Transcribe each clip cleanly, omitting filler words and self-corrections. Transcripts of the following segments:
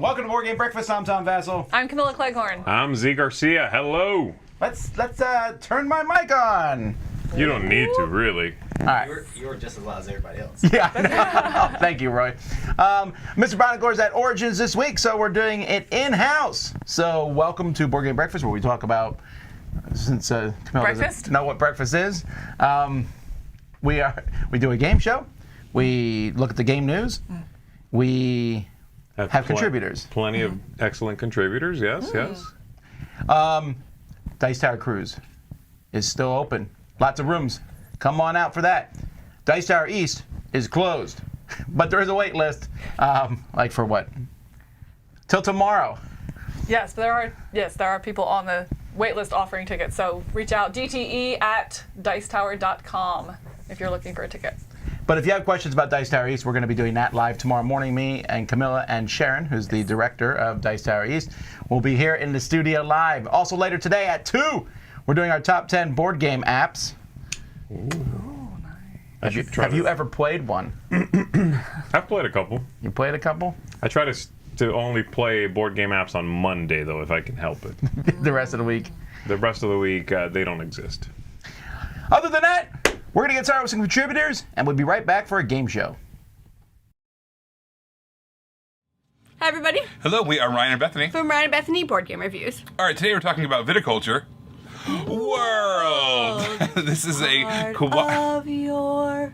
Welcome to Board Game Breakfast. I'm Tom Vassell. I'm Camilla Cleghorn. I'm Z Garcia. Hello. Let's turn my mic on. You don't need to, really. All right. You're just as loud as everybody else. Yeah. Thank you, Roy. Mr. Bonagor is at Origins this week, so we're doing it in-house. So welcome to Board Game Breakfast, where we talk about, since Camilla Breakfast? doesn't know what breakfast is, we do a game show. We look at the game news. We have contributors. Plenty of excellent contributors, yes, yes. Dice Tower Cruise is still open. Lots of rooms. Come on out for that. Dice Tower East is closed, but there is a wait list. Like for what? Till tomorrow. Yes, there are people on the wait list offering tickets. So reach out, dte@dicetower.com if you're looking for a ticket. But if you have questions about Dice Tower East, we're going to be doing that live tomorrow morning. Me and Camilla and Sharon, who's the director of Dice Tower East, will be here in the studio live. Also later today at 2, we're doing our top 10 board game apps. Ooh, nice. Have you ever played one? I've played a couple. You played a couple? I try to only play board game apps on Monday, though, if I can help it. The rest of the week? The rest of the week, they don't exist. Other than that, we're going to get started with some contributors, and we'll be right back for a game show. Hi, everybody. Hello, we are Ryan and Bethany. From Ryan and Bethany Board Game Reviews. All right, today we're talking about Viticulture World. This is a of your...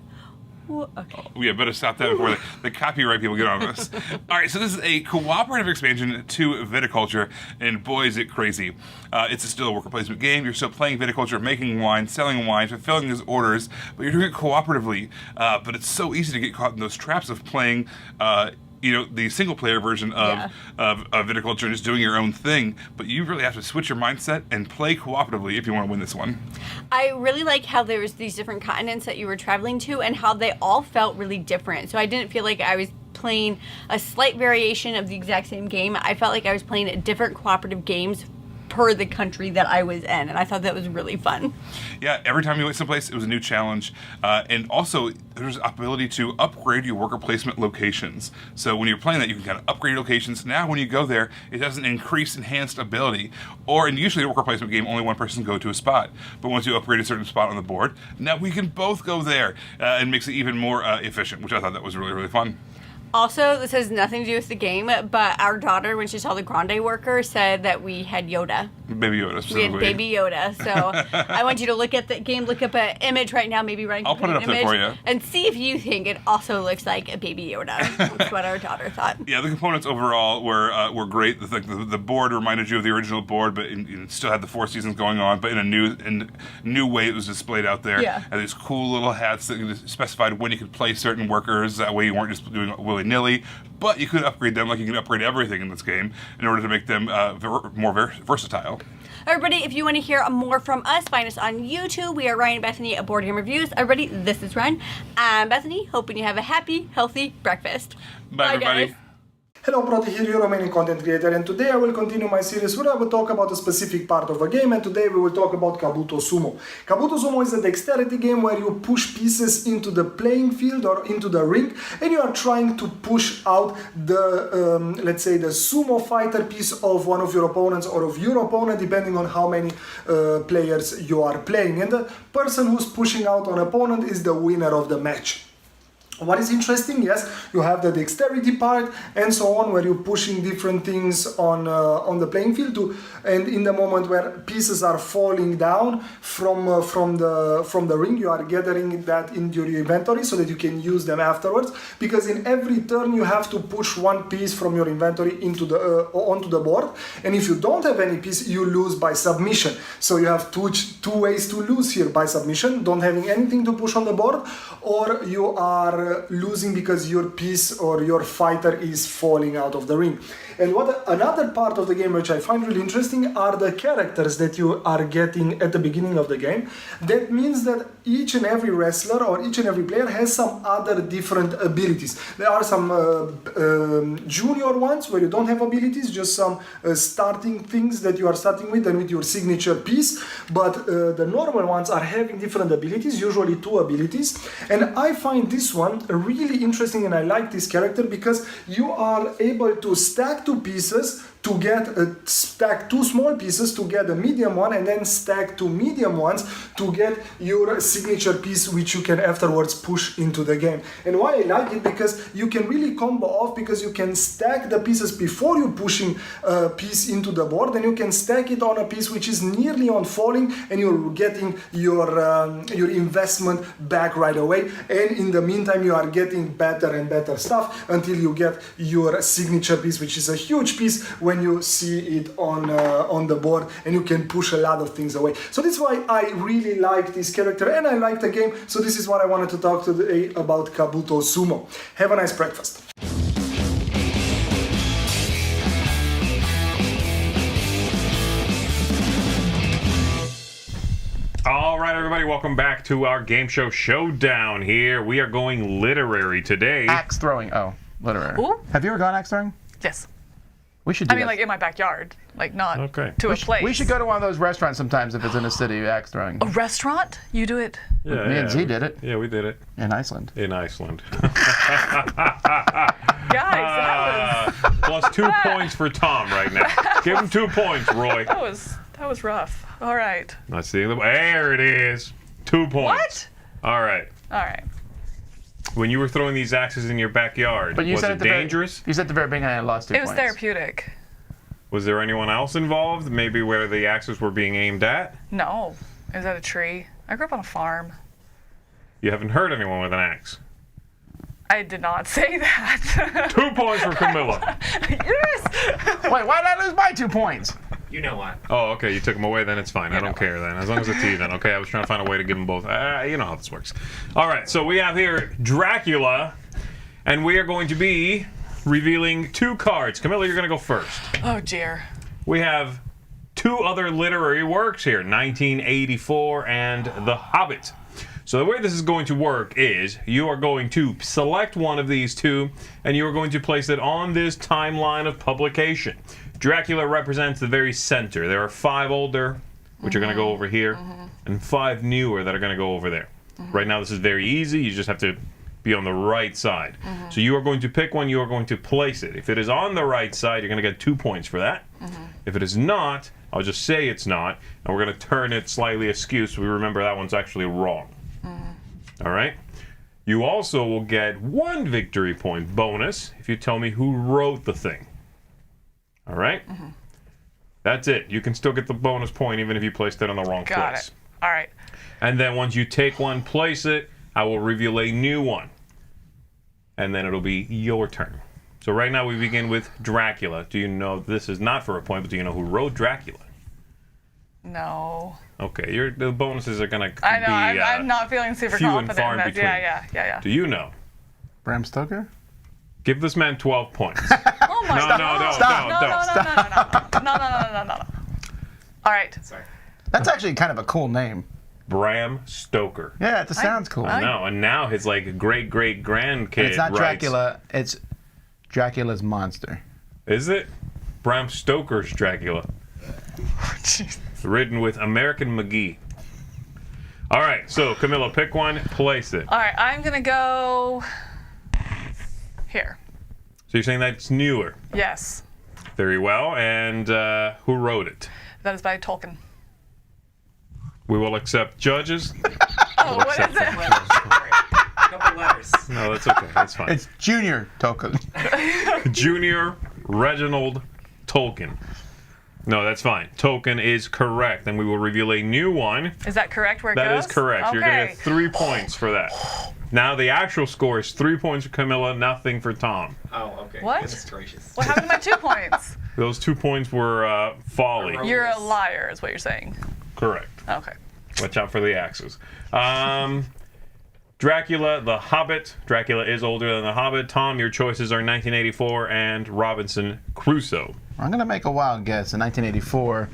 Okay. Yeah, better stop that before the copyright people get on this. All right, so this is a cooperative expansion to Viticulture, and boy, is it crazy. It's still a worker placement game. You're still playing Viticulture, making wine, selling wine, fulfilling his orders, but you're doing it cooperatively. But it's so easy to get caught in those traps of playing the single-player version of Viticulture and just doing your own thing, but you really have to switch your mindset and play cooperatively if you want to win this one. I really like how there was these different continents that you were traveling to and how they all felt really different. So I didn't feel like I was playing a slight variation of the exact same game. I felt like I was playing different cooperative games per the country that I was in, and I thought that was really fun. Yeah, every time you went someplace, it was a new challenge, and also there's an ability to upgrade your worker placement locations. So when you're playing that, you can kind of upgrade your locations. Now when you go there, it has an enhanced ability, and usually a worker placement game, only one person can go to a spot, but once you upgrade a certain spot on the board, now we can both go there, and makes it even more efficient, which I thought that was really, really fun. Also, this has nothing to do with the game, but our daughter, when she saw the Grande worker, said that we had Yoda. Baby Yoda. We had Baby Yoda. So I want you to look at the game, look up an image right now, maybe Ryan can I'll put it up there for you. And see if you think it also looks like a Baby Yoda. That's what our daughter thought. Yeah, the components overall were great. The board reminded you of the original board, but it still had the 4 seasons going on, but in a new way it was displayed out there. Yeah. And these cool little hats that specified when you could play certain workers. That way you weren't just doing willy-nilly, but you could upgrade them like you can upgrade everything in this game in order to make them more versatile. Everybody, if you want to hear more from us, find us on YouTube. We are Ryan and Bethany at Board Game Reviews. Everybody, this is Ryan. I'm Bethany. Hoping you have a happy, healthy breakfast. Bye everybody. Guys. Hello Proti here, your Romanian content creator, and today I will continue my series where I will talk about a specific part of a game, and today we will talk about Kabuto Sumo. Kabuto Sumo is a dexterity game where you push pieces into the playing field or into the ring, and you are trying to push out the, let's say, the sumo fighter piece of one of your opponents or of your opponent, depending on how many players you are playing. And the person who's pushing out an opponent is the winner of the match. What is interesting, yes, you have the dexterity part and so on, where you're pushing different things on the playing field and in the moment where pieces are falling down from the ring, you are gathering that into your inventory so that you can use them afterwards. Because in every turn you have to push one piece from your inventory into onto the board, and if you don't have any piece, you lose by submission. So you have two ways to lose here: by submission, don't having anything to push on the board, or you are losing because your piece or your fighter is falling out of the ring. And another part of the game which I find really interesting are the characters that you are getting at the beginning of the game. That means that each and every wrestler or each and every player has some other different abilities. There are some junior ones where you don't have abilities, just some starting things that you are starting with and with your signature piece. But the normal ones are having different abilities, usually 2 abilities. And I find this one really interesting, and I like this character because you are able to stack two pieces to get stack two small pieces to get a medium one, and then stack two medium ones to get your signature piece, which you can afterwards push into the game. And why I like it, because you can really combo off, because you can stack the pieces before you pushing a piece into the board, and you can stack it on a piece which is nearly on falling, and you're getting your investment back right away. And in the meantime, you are getting better and better stuff until you get your signature piece, which is a huge piece when you see it on the board, and you can push a lot of things away. So that's why I really like this character and I like the game. So this is what I wanted to talk today about Kabuto Sumo. Have a nice breakfast. All right, everybody, welcome back to our game show showdown here. We are going literary today. Axe throwing. Oh, literary. Ooh. Have you ever gone axe throwing? Yes. We should do I mean, that. like in my backyard, like not Okay. to a place. We should go to one of those restaurants sometimes if it's in a city, axe throwing. A restaurant? You do it? Yeah, Me and Z did it Yeah, we did it in Iceland. in Iceland. Guys, Plus 2 points for Tom right now. Give him 2 points, Roy. that was rough. All right. Let's see. There it is. 2 points. What? All right. All right. When you were throwing these axes in your backyard, But you was said it at the dangerous? You said at the very beginning I lost 2 It points. was therapeutic. Was there anyone else involved? Maybe where the axes were being aimed at? No. It was at a tree. I grew up on a farm. You haven't hurt anyone with an axe. I did not say that. 2 points for Camilla. Yes. Wait, why did I lose my 2 points? You know what? Oh, okay. You took them away, then it's fine. I don't care then. As long as it's even. Okay, I was trying to find a way to give them both. You know how this works. All right, so we have here Dracula, and we are going to be revealing 2 cards. Camilla, you're going to go first. Oh dear. We have 2 other literary works here, 1984 and The Hobbit. So the way this is going to work is you are going to select one of these 2, and you are going to place it on this timeline of publication. Dracula represents the very center. There are 5 older, which are going to go over here, and 5 newer that are going to go over there. Right now this is very easy. You just have to be on the right side. So you are going to pick one, you are going to place it. If it is on the right side, you're going to get 2 points for that. If it is not, I'll just say it's not, and we're going to turn it slightly askew so we remember that one's actually wrong. All right? You also will get 1 victory point bonus if you tell me who wrote the thing. All right? That's it. You can still get the bonus point even if you placed it on the wrong Got place. it. All right. And then once you take one, place it, I will reveal a new one. And then it'll be your turn. So right now we begin with Dracula. Do you know, this is not for a point, but do you know who wrote Dracula? No. Okay, the bonuses are going to I know. be I'm not feeling super few and confident far in in that. between. Yeah. Do you know? Bram Stoker? Give this man 12 points. Oh my No, God. no, Stop. No. All right. Sorry. That's actually kind of a cool name. Bram Stoker. Yeah, it sounds cool. No, and now his like great-great-grandkid And it's not writes- Dracula, it's Dracula's monster. Is it? Bram Stoker's Dracula. Jeez. Written with American McGee. All right, so Camilla, pick one, place it. All right. I'm gonna go here. So you're saying that's newer. Yes. Very well. And who wrote it? That is by Tolkien. We will accept judges. Oh, what is accept it? Couple letters. No, that's okay. That's fine. It's Junior Tolkien. Junior Reginald Tolkien. No, that's fine. Tolkien is correct, and we will reveal a new one. Is that correct? Where it That goes? is correct. Okay. You're going to get 3 points for that. Now the actual score is 3 points for Camilla, nothing for Tom. Oh, okay. What? Goodness gracious. What happened to my 2 points? Those 2 points were folly. You're a liar, is what you're saying. Correct. Okay. Watch out for the axes. Dracula, The Hobbit. Dracula is older than The Hobbit. Tom, your choices are 1984 and Robinson Crusoe. I'm going to make a wild guess. In 1984.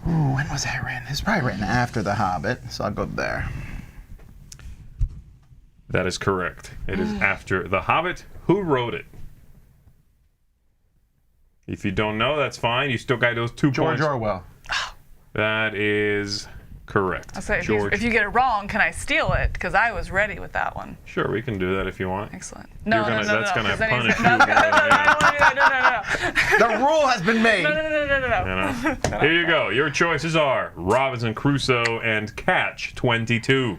Ooh, when was that written? It's probably written after The Hobbit, so I'll go there. That is correct. It is after The Hobbit. Who wrote it? If you don't know, that's fine. You still got those 2 George points. Orwell. That is correct. I'll say George. if you get it wrong, can I steal it? Because I was ready with that one. Sure, we can do that if you want. Excellent. No, You're no, gonna- no, that's no, gonna 'cause then he's- punish you no, more no, than no, I don't want to do that. No, no, no, no. The rule has been made. No, no, no, no, no, You know? Here you go. Your choices are Robinson Crusoe and Catch 22.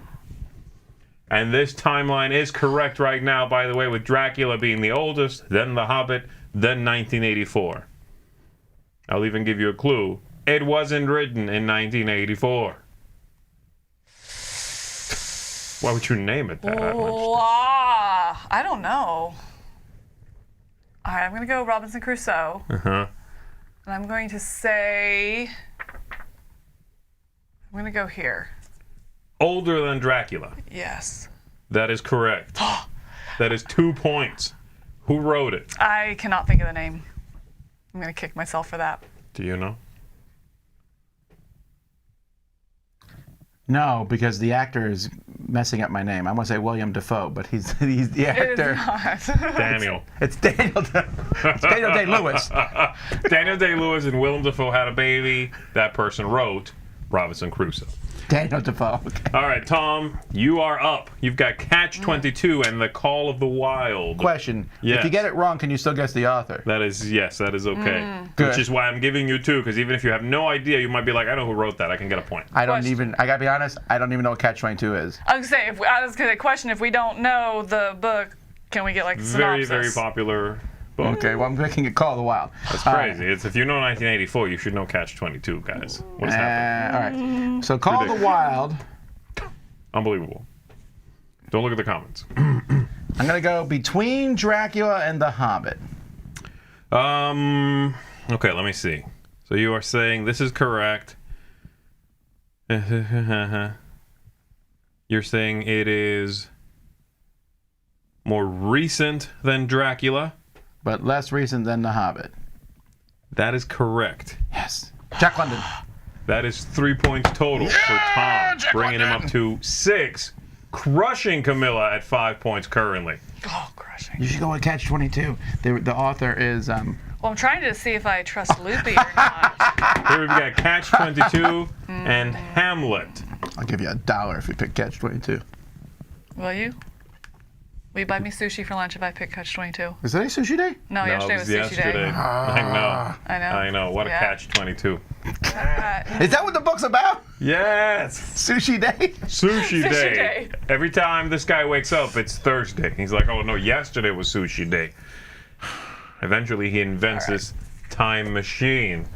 And this timeline is correct right now, by the way, with Dracula being the oldest, then The Hobbit, then 1984. I'll even give you a clue. It wasn't written in 1984. Why would you name it that? I don't know. All right, I'm going to go Robinson Crusoe. Uh-huh. And I'm going to say... I'm going to go here. Older than Dracula. Yes. That is correct. That is 2 points. Who wrote it? I cannot think of the name. I'm going to kick myself for that. Do you know? No, because the actor is messing up my name. I want to say William Dafoe, but he's the It is actor. not. Daniel. It's Daniel Day-Lewis. Daniel Day-Lewis and Willem Dafoe had a baby. That person wrote Robinson Crusoe. Daniel Dafoe. Okay. All right, Tom, you are up. You've got Catch 22 and The Call of the Wild. Question. Yes. If you get it wrong, can you still guess the author? That is, yes, that is okay. Good. Which is why I'm giving you 2, because even if you have no idea, you might be like, I know who wrote that. I can get a point. I Question. gotta be honest, I don't even know what Catch-22 is. I was going to say, question, if we don't know the book, can we get like Very, synopsis? very popular book. Okay, well, I'm making a Call of the Wild. That's crazy. It's if you know 1984, you should know Catch 22, guys. What's happening? All right. So Call of the Wild. Unbelievable. Don't look at the comments. I'm gonna go between Dracula and The Hobbit. Okay, let me see. So you are saying this is correct. You're saying it is more recent than Dracula. But less recent than The Hobbit. That is correct. Yes. Jack London. That is 3 points total for Tom, bringing him up to 6, crushing Camilla at 5 points currently. Oh, crushing. You should go with Catch-22. The author is Well, I'm trying to see if I trust Loopy or not. Here we've got Catch 22 and Hamlet. I'll give you $1 if you pick Catch-22. Will you? Will you buy me sushi for lunch if I pick Catch 22? Is that a sushi day? No, No, yesterday it was was sushi yesterday. day. I know. I know. What a Yeah. Catch 22. Is that what the book's about? Yes! Sushi day? Sushi Sushi day. day. Every time this guy wakes up, it's Thursday. He's like, oh no, yesterday was sushi day. Eventually, he invents this time machine.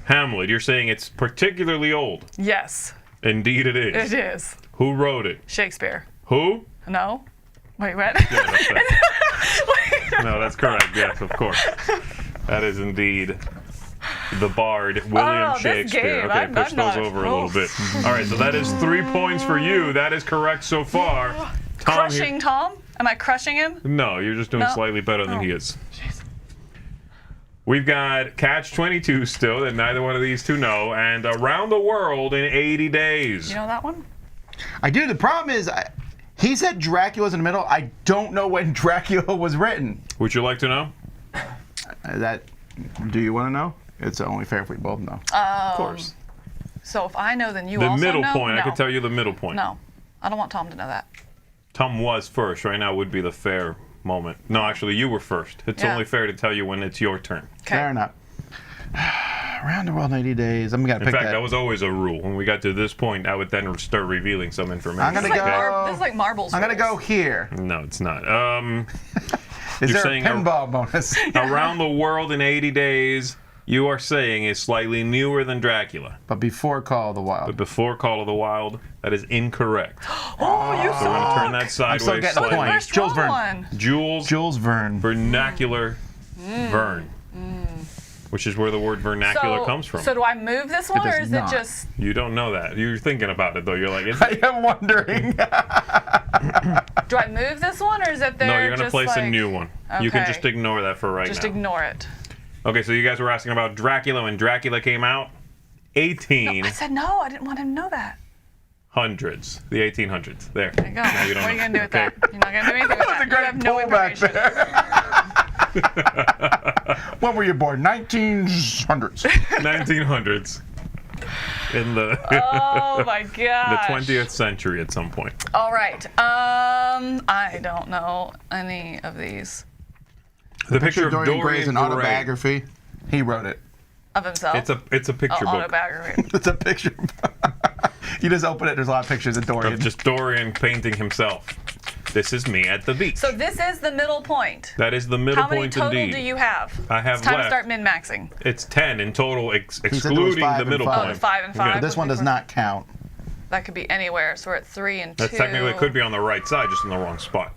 Hamlet, you're saying it's particularly old. Yes, Indeed, it is. it is. Who wrote it? Shakespeare. Who? No? Wait, what? Yeah, that's it. No, that's correct. Yes, of course. That is indeed the bard William this Shakespeare. game, Okay, I'm push those not- over a little bit. All right, so that is 3 points for you. That is correct so far. Tom, Crushing Tom? Am I crushing him? No, you're just doing No? slightly better than Oh. he is. We've got Catch 22 still that neither one of these two know, and Around the World in 80 Days. You know that one? I do. The problem is, he said Dracula's in the middle. I don't know when Dracula was written. Would you like to know? Do you want to know? It's only fair if we both know. Of course. So if I know, then you The also middle know? point, No. I can tell you the middle point. No, I don't want Tom to know that. Tom was first. Right now would be the fair moment. No, actually, you were first. It's Yeah. only fair to tell you when it's your turn. Okay. Fair enough. Around the World in 80 Days. I'm gonna In pick fact, that. that was always a rule. When we got to this point, I would then start revealing some information. I'm gonna This is, like go- this is like marbles. I'm gonna rules. go here. No, it's not. Is You're there a saying pinball bonus? Around the World in 80 Days, you are saying is slightly newer than Dracula. But before Call of the Wild. But before Call of the Wild, that is incorrect. Oh, you So we're going to turn that sideways still getting a slightly. point. First Jules wrong Verne. one. Jules Verne. Vernacular Verne. Which is where the word vernacular comes from. So do I move this one, does or is not. it just? You don't know that. You're thinking about it, though. You're like, I am wondering. Do I move this one, or is it there? no, you're going to just place like, a new one. You can Okay. just ignore that for right Just now. ignore it. Okay, so you guys were asking about Dracula when Dracula came out. 1800s. I said no. I didn't want him to know that. The 1800s. There. There you go. Now you don't What are you know. gonna do with Okay. that? You're not gonna do anything with that. a great You have no pullback information. When were you born? 1900s. 1900s. in the Oh my the gosh. 20th century at some point. All right. I don't know any of these. The picture of Dorian Gray is an Gray. autobiography. He wrote it. Of himself. It's a picture book Autobiography. It's a picture. You just open it. There's a lot of pictures of Dorian. of just Dorian painting himself. This is me at the beach. So this is the middle point. That is the middle How many point total indeed. do you have? I have It's time left. to start min-maxing. It's 10 in total, said there was excluding 5 the and middle 5. point. Oh, 5 and 5. Yeah. This one does not count. That could be anywhere. So we're at 3 and 2. That's technically could be on the right side, just in the wrong spot.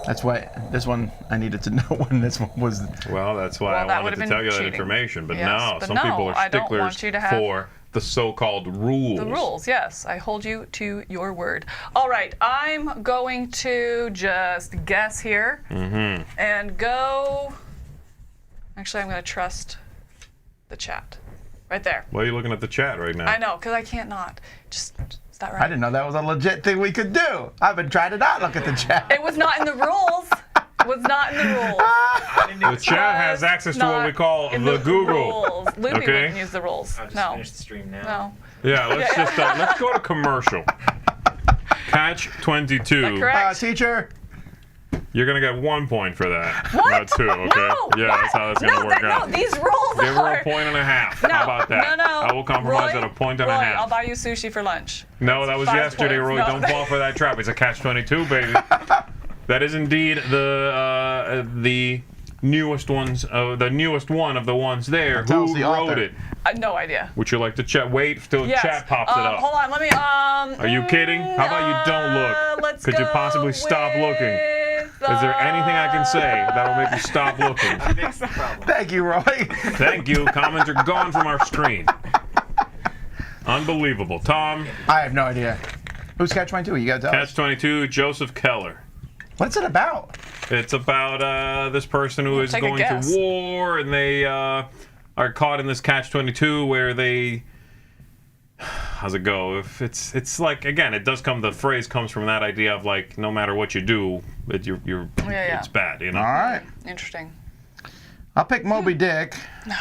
That's why this one I needed to know when this one was. Well, that's why Well, that I wanted would've to been tell you that cheating. information. But Yes, no, but some no, people are I don't sticklers want you to have for the so-called rules. The rules, yes. I hold you to your word. All right, I'm going to just guess here and go. Actually, I'm going to trust the chat. Right there. Why are you looking at the chat right now? I know, because I can't not. Just, is that right? I didn't know that was a legit thing we could do. I've been trying to not look at the chat. It was not in the rules. It was not in the rules. The chat has access to what we call the Google. Rules. Loopy Okay. wouldn't use the rules. I'll just No. finish the stream now. No. Yeah, let's go to commercial. Catch 22. Correct. Teacher. You're gonna get 1 point for that. What? Not 2, okay? No, yeah, what? that's how that's gonna No, work that- out. No, these rules Give her are. a point and a half. No, How about that? No, no. I will compromise Roy, at a point and Roy, a half. I'll buy you sushi for lunch. No, that was 5 yesterday, points. Roy. No. Don't fall for that trap. It's a catch-22, baby. That is indeed the newest ones. The newest one of the ones there. Tell us Who the wrote author. it? No idea. Would you like to chat? Wait till Yes. chat pops it up. Hold on, let me. Are you kidding? How about you don't look? Let's Could you go possibly stop looking? with, Is there anything I can say that'll make you stop looking? Fix the problem. Thank you, Roy. Thank you. Comments are gone from our screen. Unbelievable. Tom, I have no idea. Who's Catch 22? You got to tell us. Catch 22, Joseph Keller. What's it about? It's about this person who is take a going guess. to war, and they are caught in this catch-22 where they. How's it go? If it's like, again, it does come. The phrase comes from that idea of like, no matter what you do, Yeah. it's bad. You know. All right. Interesting. I'll pick Moby Dick. No.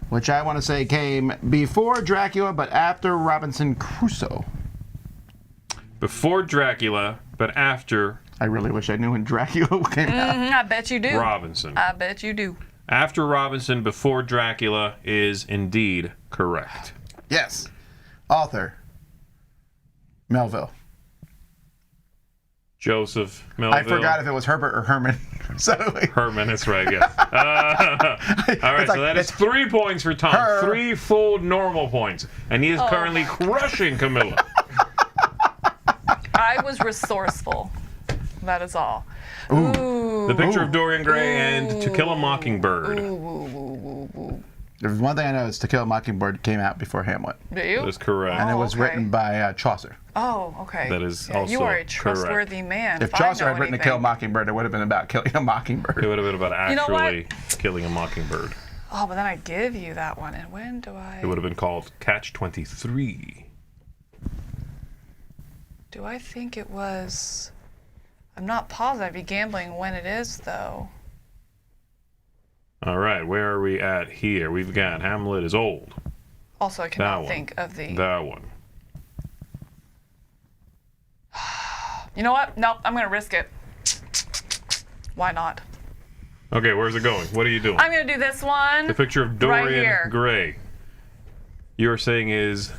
Which I want to say came before Dracula, but after Robinson Crusoe. Before Dracula, but after I really wish I knew when Dracula came out. I bet you do. Robinson. I bet you do. After Robinson, before Dracula is indeed correct. Yes. Author. Melville. Joseph Melville. I forgot if it was Herbert or Herman. So Herman, that's right, yes. All right, It's like- so that is it's 3 points for Tom. her. 3 full normal points. And he is currently crushing Camilla. I was resourceful. That is all. Ooh. The picture of Dorian Gray and To Kill a Mockingbird. there's one thing I know is To Kill a Mockingbird came out before Hamlet. Do you? That is correct. And it was okay. written by Chaucer. Oh, okay. That is You also are a correct. trustworthy man. If I Chaucer know had written To Kill a anything. Mockingbird, it would have been about killing a mockingbird. It would have been about You know what? actually killing a mockingbird. Oh, but then I give you that one. And when do I? It would have been called Catch 23. Do I think it was? I'm not positive. I'd be gambling when it is, though. All right, where are we at here? We've got Hamlet is old. Also, I That cannot one. think of the. That one. You know what? Nope. I'm gonna risk it. Why not? Okay, where's it going? What are you doing? I'm gonna do this one. The picture of Right Dorian here. Gray. You're saying is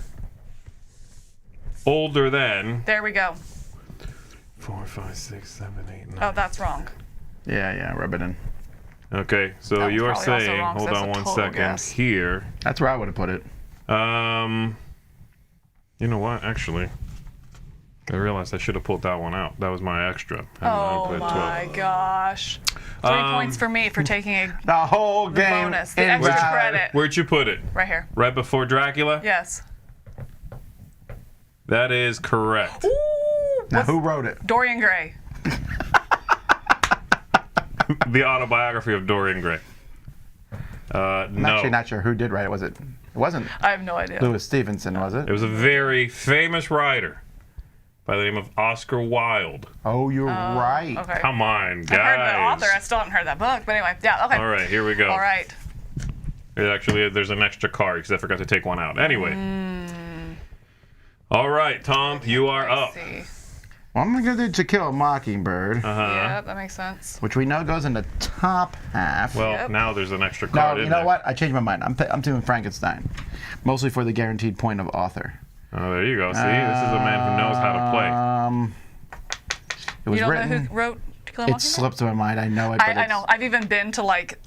older than There we go. 4, 5, 6, 7, 8, 9. Oh, that's wrong. Yeah, rub it in. Okay, so That was you are probably also saying, wrong, 'cause hold that's on a one total second guess. here. That's where I would have put it. You know what? Actually, I realized I should have pulled that one out. That was my extra. I Oh put 12. my gosh. 3 points for me for taking a The whole game. bonus. The extra invalid. credit. Where'd you put it? Right here. Right before Dracula? Yes. That is correct. Ooh. Now, who wrote it? Dorian Gray. The autobiography of Dorian Gray. I'm No. actually not sure who did write it. Was it? It wasn't I have no idea. Louis Stevenson, was it? It was a very famous writer by the name of Oscar Wilde. Oh, you're right. Okay. Come on, I heard the guys. author. I still haven't heard that book. But anyway, yeah, okay. All right, here we go. All right. Actually, there's an extra card because I forgot to take one out. Anyway. All right, Tom, you are up. See. Well, I'm going to do To Kill a Mockingbird, Yeah, that makes sense. which we know goes in the top half. Well, Yep. now there's an extra no, card you in know there. what? I changed my mind. I'm doing Frankenstein, mostly for the guaranteed point of author. Oh, there you go. See, this is a man who knows how to play. It was You don't written. know who wrote To Kill a It Mockingbird? slipped my mind. I know it. But I know. I've even been to like.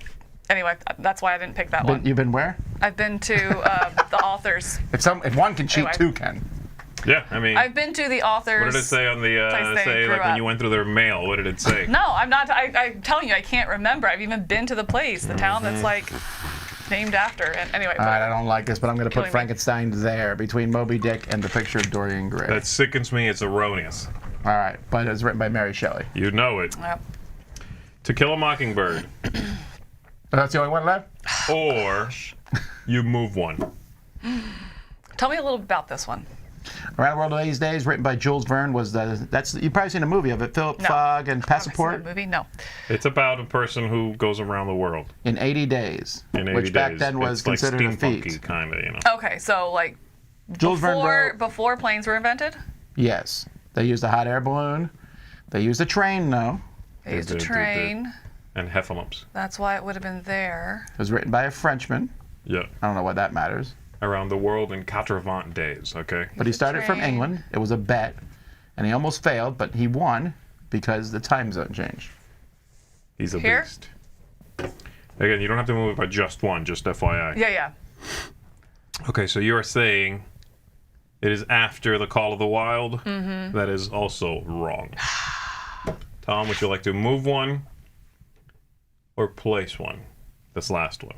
Anyway, that's why I didn't pick that one. You've been where? I've been to the authors. If one can cheat, Anyway. two can. Yeah, I mean, I've been to the authors. what did it say on the, place they say, grew like when up. you went through their mail, what did it say? No, I'm not. I'm telling you, I can't remember. I've even been to the place, the town that's like named after. And anyway, All right, I don't like this, but I'm going to put Killing me. Frankenstein there between Moby Dick and the picture of Dorian Gray. That sickens me. It's erroneous. All right, but it was written by Mary Shelley. You know it. Yep. To Kill a Mockingbird. That's the only one left? Or you move one. Tell me a little about this one. Around the World in 80 Days, written by Jules Verne, you've probably seen a movie of it. Philip No. Fogg and Have I seen Passport that movie? No. It's about a person who goes around the world in 80 days, in 80 which back days. then was It's like considered a steampunky feat. kind of, you know. Okay, so like Jules Verne wrote, before planes were invented, yes, they used a hot air balloon. They used a train, though. they used a did. train. And heffalumps. That's why it would have been there. It was written by a Frenchman. Yeah. I don't know why that matters. Around the world in 80 days, okay? But he Used a started from train. England. It was a bet, and he almost failed, but he won because the time zone changed. He's a Here? beast. Again, you don't have to move it by just one, just FYI. Yeah. Okay, so you are saying it is after the Call of the Wild. Mm-hmm. That is also wrong. Tom, would you like to move one or place one? This last one.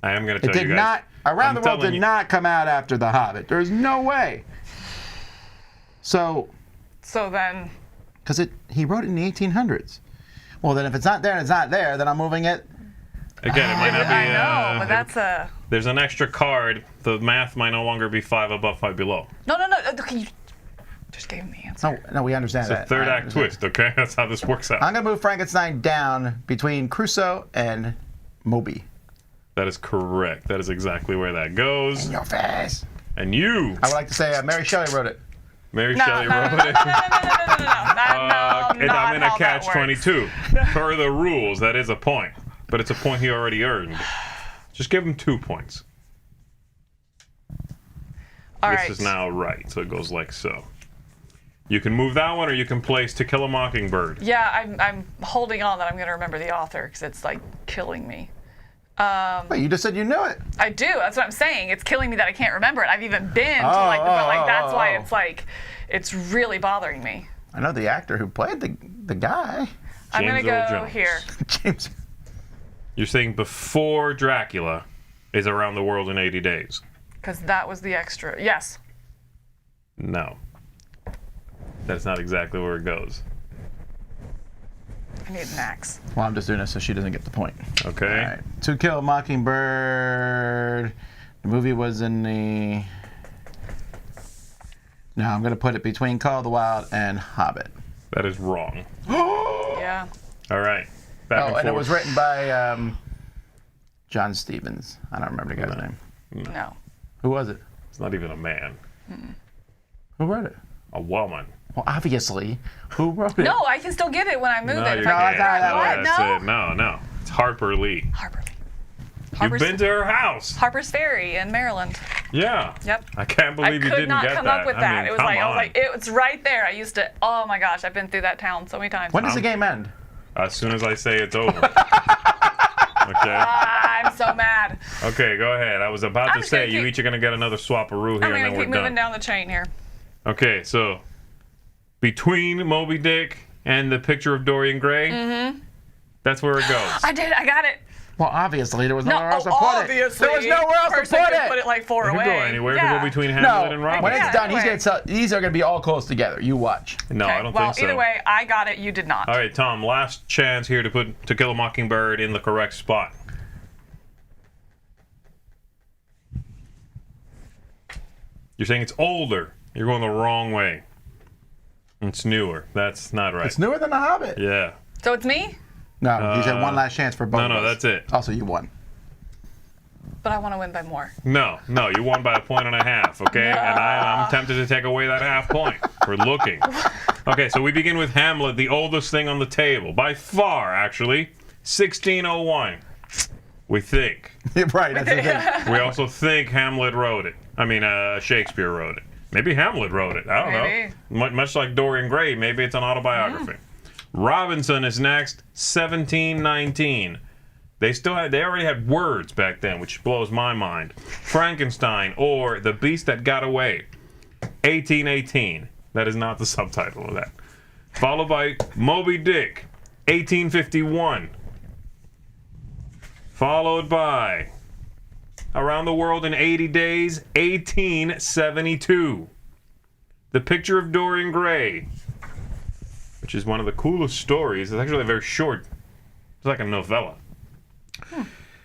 I am going to It tell did you guys. not. Around I'm the World telling did you- not come out after The Hobbit. There's no way. So, So then, because he wrote it in the 1800s. Well, then if it's not there and it's not there, then I'm moving it. Again, it might not be. I know, but that's a There's an extra card. The math might no longer be 5 above, 5 below. no. Okay, you just gave me the answer. No, we understand It's a that. third I act understand. twist, okay? That's how this works out. I'm going to move Frankenstein down between Crusoe and Moby. That is correct. That is exactly where that goes. In your face. And you, I would like to say Mary Shelley wrote it. Mary No, Shelley no, wrote no, no, it. no, no, no, no, no, no, And I'm in a how that works. catch-22. Per the rules, that is a point. But it's a point he already earned. Just give him 2 points. All This right. is now right, so it goes like so. You can move that one, or you can place To Kill a Mockingbird. Yeah, I'm holding on that I'm going to remember the author because it's like killing me. Wait, you just said you knew it. I do. That's what I'm saying. It's killing me that I can't remember it. I've even been to Oh, like the but like that's why oh. it's like it's really bothering me. I know the actor who played the guy. I'm going to James Earl go Jones. here. James. You're saying before Dracula is Around the World in 80 Days. Because that was the extra. Yes. No. That's not exactly where it goes. I need an axe. Well, I'm just doing this so she doesn't get the point. Okay? All right. To Kill a Mockingbird. The movie was in the... No, I'm going to put it between Call of the Wild and Hobbit. That is wrong. Yeah. All right. Back Oh, and it forth. was written by John Stevens. I don't remember the guy's name. No. Who was it? It's not even a man. Who wrote it? A woman. Well, obviously. Who wrote it? No, I can still get it when I move No, it. If you I can't. get No, it. that's What? That's No. it. No. It's Harper Lee. Harper. You've Harper's, been to her house. Harper's Ferry in Maryland. Yeah. Yep. I can't I believe you could didn't not get come that. up with I that. mean, It was come like I was on. like, it was right there. I used to. Oh my gosh, I've been through that town so many times. When does the game end? As soon as I say it's over. Okay. I'm so mad. Okay, go ahead. I was about I'm to just say gonna you keep- each are gonna get another swap-a-roo here, I'm and gonna then we're keep moving done. down the chain here. Okay, so between Moby Dick and the picture of Dorian Gray, that's where it goes. I did. I got it. Well, obviously, there was No, nowhere else to put obviously. it. There was nowhere else to Person put could it. put it like far It away. could go anywhere. It Yeah. could go between Hamlet No, and Robin. when Yeah, it's done, he's anyway. gonna tell. These are gonna be all close together. You watch. No, Okay, I don't well, think so. either way, I got it. You did not. All right, Tom, last chance here to put To Kill a Mockingbird in the correct spot. You're saying it's older. You're going the wrong way. It's newer. That's not right. It's newer than The Hobbit. Yeah. So it's me. No, you said one last chance for both. No, of us. that's it. Also, you won. But I want to win by more. No, you won by 1.5 points, okay? No. And I'm tempted to take away that half point for looking. Okay, so we begin with Hamlet, the oldest thing on the table. By far, actually. 1601. We think. Right, that's the thing. We also think Hamlet wrote it. I mean, Shakespeare wrote it. Maybe Hamlet wrote it. I don't Maybe. know. Much like Dorian Gray, maybe it's an autobiography. Robinson is next, 1719. They already had words back then, which blows my mind. Frankenstein, or The Beast That Got Away, 1818. That is not the subtitle of that. Followed by Moby Dick, 1851. Followed by Around the World in 80 Days, 1872. The Picture of Dorian Gray, which is one of the coolest stories. It's actually very short. It's like a novella.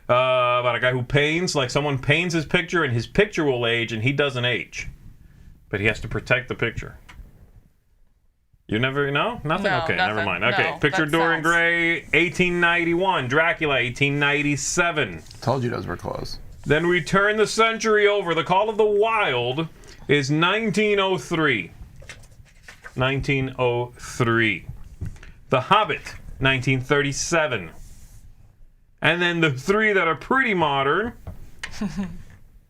About a guy who paints, like someone paints his picture and his picture will age and he doesn't age. But he has to protect the picture. You never know? Nothing? No, okay, nothing. never mind. Okay, No, Picture of that Dorian sounds- Gray, 1891. Dracula, 1897. Told you those were close. Then we turn the century over. The Call of the Wild is 1903. 1903. The Hobbit, 1937. And then the three that are pretty modern,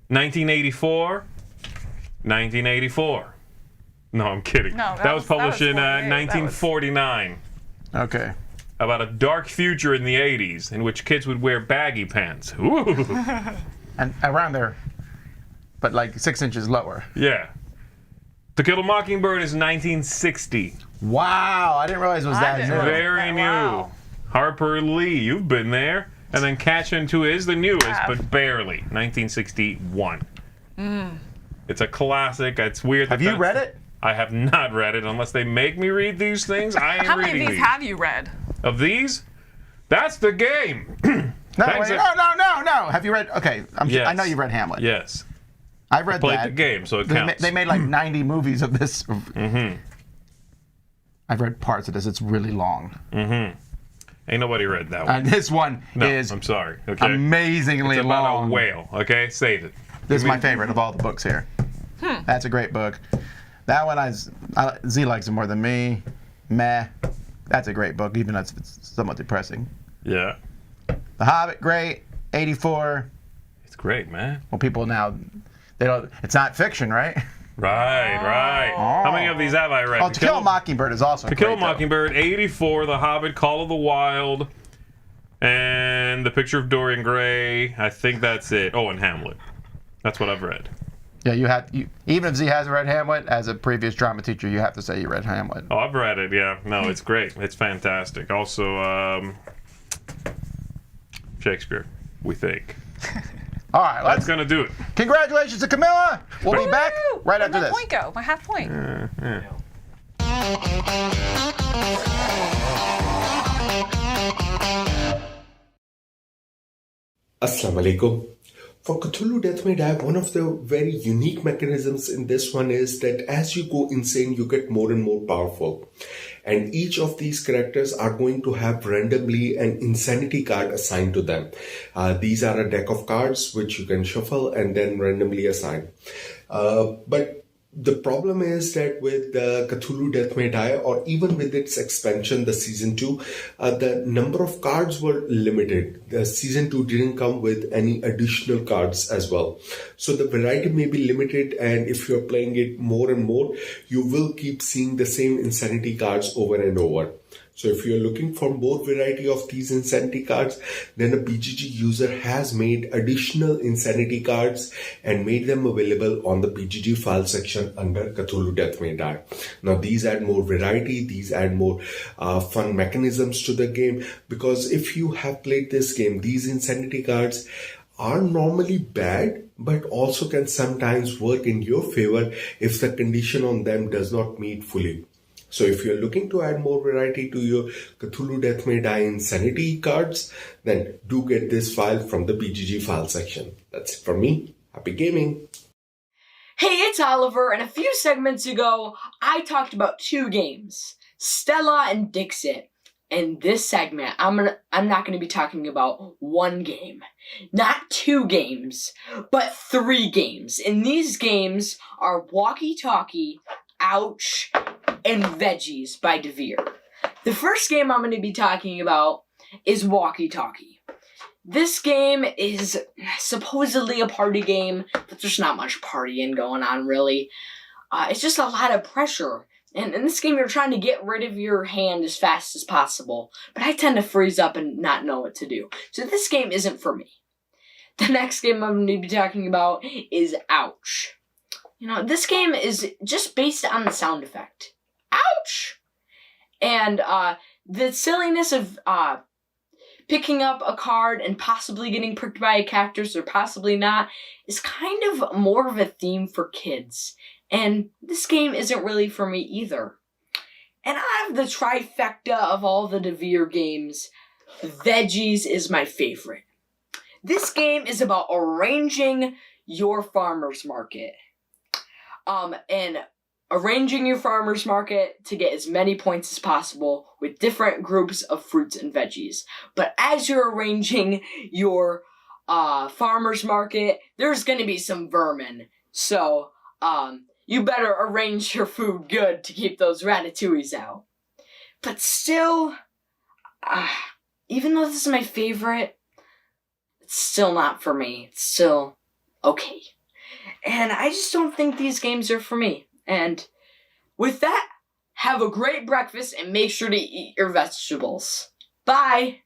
1984, 1984. No, I'm kidding. No, that was published in 48. 1949. Okay. About a dark future in the 80s in which kids would wear baggy pants. Ooh. And around there, but like 6 inches lower. Yeah. To Kill a Mockingbird is 1960. Wow, I didn't realize it was I that didn't new. realize- Very new. Wow. Harper Lee, you've been there. And then Catch Into is the newest, Have. but barely. 1961. It's a classic. It's weird. Have you read it? I have not read it unless they make me read these things. I am How many of reading these have you read? Of these? That's the game. No, Thanks, wait, no. Have you read? Okay, Yes. I know you've read Hamlet. Yes. I read Played that. the game, so it They, counts. they made like 90 movies of this. I've read parts of this. It's really long. Ain't nobody read that one. And this one No, is I'm sorry. Okay. amazingly It's about long. a whale. Okay, save it. This is my favorite of all the books here. That's a great book. That one, Z likes it more than me. Meh. That's a great book, even though it's somewhat depressing. Yeah. The Hobbit, great. 84. It's great, man. Well, people now, they don't. It's not fiction, right? Right. How many of these have I read? Oh, To Kill a Mockingbird is also To great, Kill a though. Mockingbird, 84, The Hobbit, Call of the Wild, and The Picture of Dorian Gray. I think that's it. Oh, and Hamlet. That's what I've read. Yeah, even if Z hasn't read Hamlet, as a previous drama teacher, you have to say you read Hamlet. Oh, I've read it, yeah. No, it's great. It's fantastic. Also, Shakespeare, we think. All right, That's going to do it. Congratulations to Camilla. We'll be back Woo! right Where'd after my this. point go? My half point. Assalamu alaikum. For Cthulhu Death May Die, one of the very unique mechanisms in this one is that as you go insane, you get more and more powerful. And each of these characters are going to have randomly an insanity card assigned to them. These are a deck of cards which you can shuffle and then randomly assign. But the problem is that with the Cthulhu Death May Die, or even with its expansion, the Season 2, the number of cards were limited. The Season 2 didn't come with any additional cards as well. So the variety may be limited, and if you're playing it more and more, you will keep seeing the same insanity cards over and over. So if you're looking for more variety of these insanity cards, then a BGG user has made additional insanity cards and made them available on the BGG file section under Cthulhu Death May Die. Now these add more variety, these add more fun mechanisms to the game, because if you have played this game, these insanity cards are normally bad, but also can sometimes work in your favor if the condition on them does not meet fully. So if you're looking to add more variety to your Cthulhu Death May Die Insanity cards, then do get this file from the BGG file section. That's it for me. Happy gaming! Hey, it's Oliver, and a few segments ago, I talked about two games, Stella and Dixit. in this segment, I'm not gonna be talking about one game, not 2 games, but 3 games. And these games are Walkie Talkie, Ouch, and Veggies by Devere. The first game I'm gonna be talking about is Walkie Talkie. This game is supposedly a party game, but there's not much partying going on, really. It's just a lot of pressure. And in this game, you're trying to get rid of your hand as fast as possible. But I tend to freeze up and not know what to do. So this game isn't for me. The next game I'm going to be talking about is Ouch. You know, this game is just based on the sound effect. Ouch! And the silliness of picking up a card and possibly getting pricked by a cactus or possibly not is kind of more of a theme for kids. And this game isn't really for me either. And out of the trifecta of all the Devere games, Veggies is my favorite. This game is about arranging your farmer's market. And arranging your farmer's market to get as many points as possible with different groups of fruits and veggies. But as you're arranging your farmer's market, there's going to be some vermin. So, you better arrange your food good to keep those ratatouilles out. But still, even though this is my favorite, it's still not for me. It's still okay. And I just don't think these games are for me. And with that, have a great breakfast and make sure to eat your vegetables. Bye!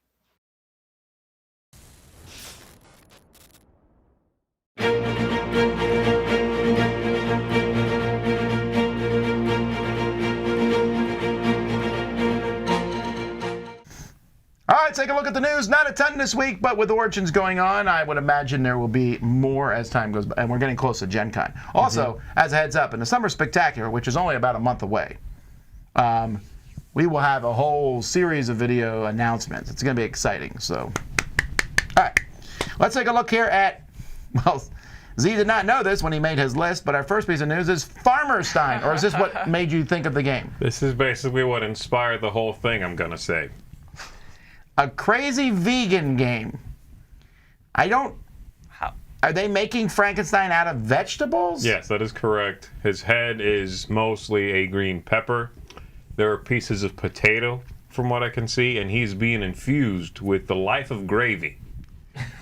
All right, take a look at the news. Not a ton this week, but with Origins going on, I would imagine there will be more as time goes by. And we're getting close to Gen Con. Also, as a heads up, in the Summer Spectacular, which is only about a month away, we will have a whole series of video announcements. It's going to be exciting. So, all right, let's take a look here at, well, Z did not know this when he made his list, but our first piece of news is Farmerstein. Or is this what made you think of the game? This is basically what inspired the whole thing, I'm going to say. A crazy vegan game. How? Are they making Frankenstein out of vegetables? Yes, that is correct. His head is mostly a green pepper. There are pieces of potato, from what I can see, and he's being infused with the life of gravy.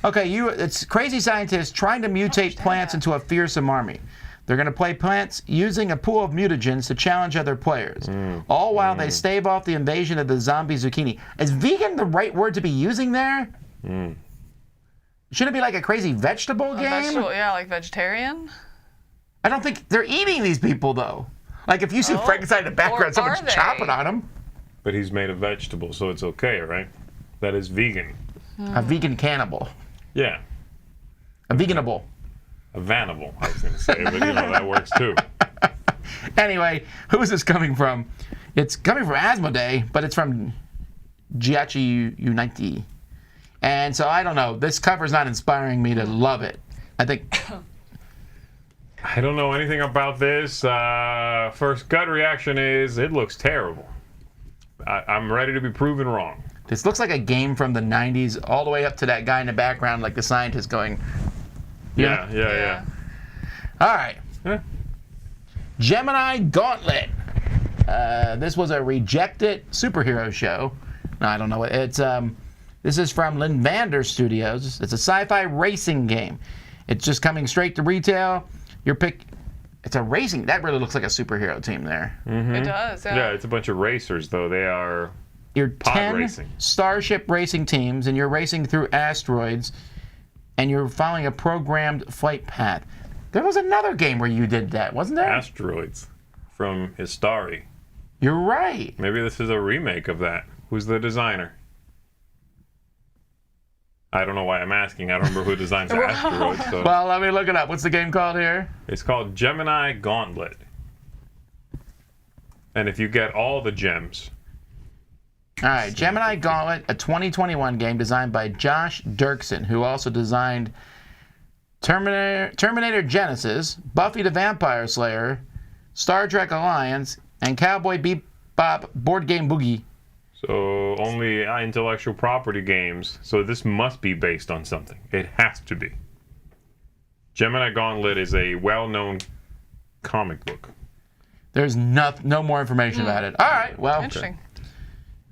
Okay, it's crazy scientists trying to mutate plants into a fearsome army. They're going to play plants using a pool of mutagens to challenge other players, all while they stave off the invasion of the zombie zucchini. Is vegan the right word to be using there? Shouldn't it be like a crazy vegetable game? Vegetable, yeah, like vegetarian. I don't think they're eating these people, though. Like, if you see Frankenstein in the background, someone's chopping on him. But he's made of vegetables, so it's okay, right? That is vegan. A vegan cannibal. Yeah. A veganable. A vanable, I was going to say, but you know, that works too. Anyway, who is this coming from? It's coming from Asmodee, but it's from Giachi Uniti. And so I don't know. This cover's not inspiring me to love it. I think. I don't know anything about this. First gut reaction is it looks terrible. I'm ready to be proven wrong. This looks like a game from the 90s, all the way up to that guy in the background, like the scientist going. Yeah. All right. Gemini Gauntlet. This was a rejected superhero show. No, I don't know what it's. This is from Linvander Studios. It's a sci-fi racing game. It's just coming straight to retail. It's a racing. That really looks like a superhero team there. It does. Yeah. Yeah, it's a bunch of racers though. They are. You're pod 10 racing. starship racing teams, and you're racing through asteroids, and you're following a programmed flight path. There was another game where you did that, wasn't there? Asteroids from Histari. You're right. Maybe this is a remake of that. Who's the designer? I don't know why I'm asking. I don't remember who designs Asteroids. So. Well, let me look it up. What's the game called here? It's called Gemini Gauntlet. And if you get all the gems... All right, Gemini Gauntlet, a 2021 game designed by Josh Dirksen, who also designed Terminator Genesis, Buffy the Vampire Slayer, Star Trek Alliance, and Cowboy Bebop Board Game Boogie. So only intellectual property games. So this must be based on something. It has to be. Gemini Gauntlet is a well-known comic book. There's no more information about it. All right, well. Interesting.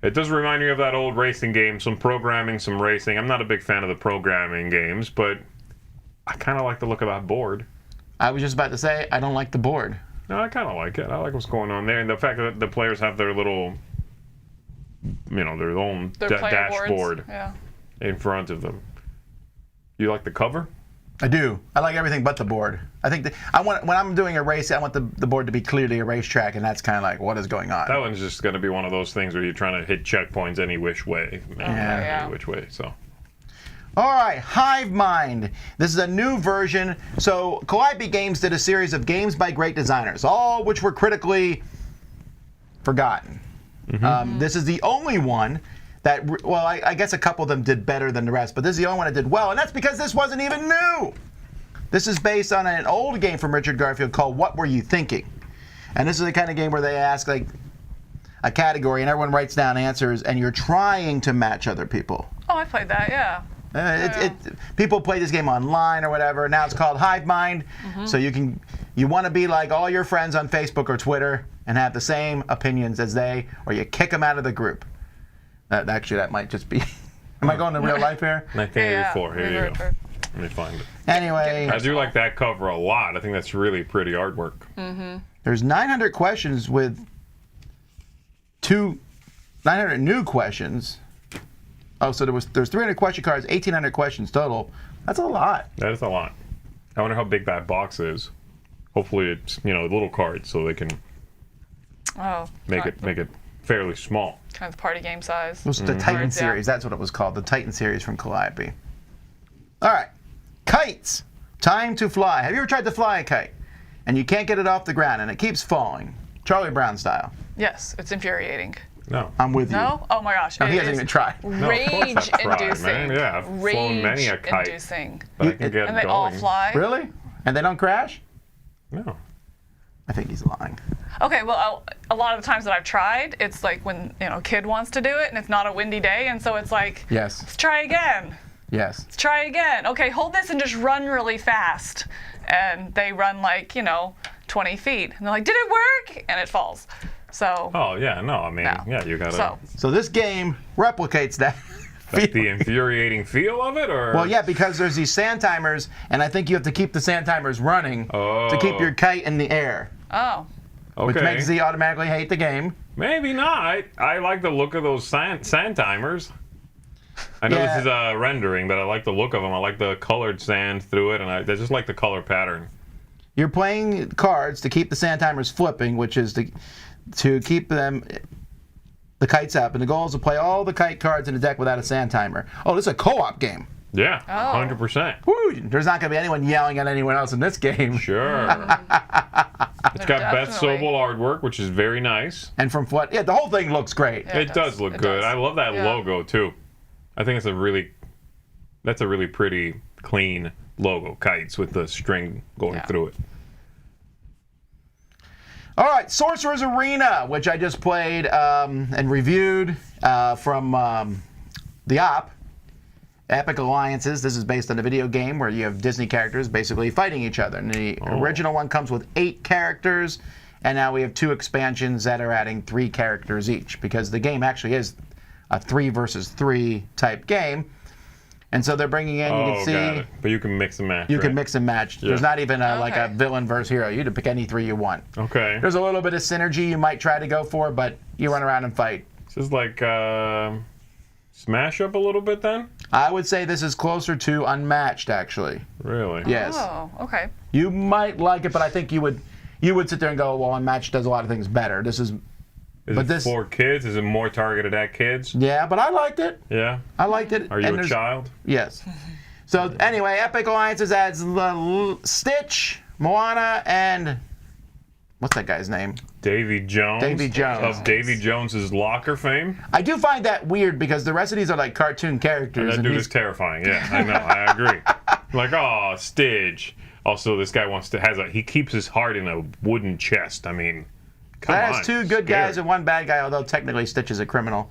It does remind me of that old racing game, some programming, some racing. I'm not a big fan of the programming games, but I kind of like the look of that board. I was just about to say, I don't like the board. No, I kind of like it. I like what's going on there. And the fact that the players have their little, their own Their player boards. dashboard Yeah. in front of them. You like the cover? I do. I like everything but the board. I think when I'm doing a race, I want the board to be clearly a racetrack, and that's kind of like, what is going on? That one's just going to be one of those things where you're trying to hit checkpoints any which way. Yeah. Any which way, so. All right, Hive Mind. This is a new version. So Calliope Games did a series of games by great designers, all which were critically forgotten. This is the only one that, well, I guess a couple of them did better than the rest, but this is the only one that did well, and that's because this wasn't even new. This is based on an old game from Richard Garfield called What Were You Thinking? And this is the kind of game where they ask like a category and everyone writes down answers and you're trying to match other people. Oh, I played that, yeah. People play this game online or whatever. Now it's called Hive Mind. So you want to be like all your friends on Facebook or Twitter and have the same opinions as they, or you kick them out of the group. Actually, that might just be. Am I going to real life here? 1984. Here you go. Let me find it. Anyway, I do like that cover a lot. I think that's really pretty artwork. there's 900 questions with 900 new questions. Oh, so there's 300 question cards, 1,800 questions total. That's a lot. That is a lot. I wonder how big that box is. Hopefully, it's little cards so they can make it fairly small. Kind of party game size. It was the Titan Cards, yeah. series. That's what it was called. The Titan series from Calliope. All right. Kites. Time to fly. Have you ever tried to fly a kite? And you can't get it off the ground and it keeps falling. Charlie Brown style. Yes, it's infuriating. No. I'm with you. No? Oh my gosh. No, it he hasn't is even tried. No, of course I've tried, Rage-inducing. man. Yeah, I've flown many a kite. Rage-inducing. But I can get And they going. all fly? Really? And they don't crash? No. I think he's lying. Okay, well, a lot of the times that I've tried, it's like when, a kid wants to do it and it's not a windy day, and so it's like, Yes. let's try again. Yes. Let's try again. Okay, hold this and just run really fast. And they run like, 20 feet. And they're like, did it work? And it falls. So. Oh, yeah, no, I mean, No. yeah, you gotta. So this game replicates that. Like the infuriating feel of it, or? Well, yeah, because there's these sand timers, and I think you have to keep the sand timers running to keep your kite in the air. Oh. Okay. Which makes Z automatically hate the game. Maybe not. I like the look of those sand timers. I know this is a rendering, but I like the look of them. I like the colored sand through it, and I just like the color pattern. You're playing cards to keep the sand timers flipping, which is to keep the kites up. And the goal is to play all the kite cards in the deck without a sand timer. Oh, this is a co-op game. Yeah, 100%. Woo, there's not going to be anyone yelling at anyone else in this game. Sure. It's got Beth Sobel artwork, which is very nice. And from what? Yeah, the whole thing looks great. Yeah, it does look good. I love that logo too. I think that's a really pretty clean logo. Kites with the string going through it. All right, Sorcerer's Arena, which I just played and reviewed from the op. Epic Alliances. This is based on a video game where you have Disney characters basically fighting each other. And the original one comes with 8 characters, and now we have 2 expansions that are adding 3 characters each, because the game actually is a 3 versus 3 type game. And so they're bringing in, you can see. Got it. But you can mix and match. You can mix and match. Yeah. There's not even like a villain versus hero. You can pick any 3 you want. Okay. There's a little bit of synergy you might try to go for, but you run around and fight. This is like Smash Up a little bit then? I would say this is closer to Unmatched, actually. Really? Yes. Oh, okay. You might like it, but I think you would sit there and go, well, Unmatched does a lot of things better. This is. Is it for kids? Is it more targeted at kids? Yeah, but I liked it. Yeah? I liked it. Are you a child? Yes. So anyway, Epic Alliances adds Stitch, Moana, and what's that guy's name? Davy Jones. Davy Jones. Of Davy Jones's Locker fame. I do find that weird because the rest of these are like cartoon characters. And that dude is terrifying. Yeah, I know. I agree. Like, oh, Stitch. Also, this guy he keeps his heart in a wooden chest. I mean, come on. That has 2 good guys and 1 bad guy, although technically Stitch is a criminal.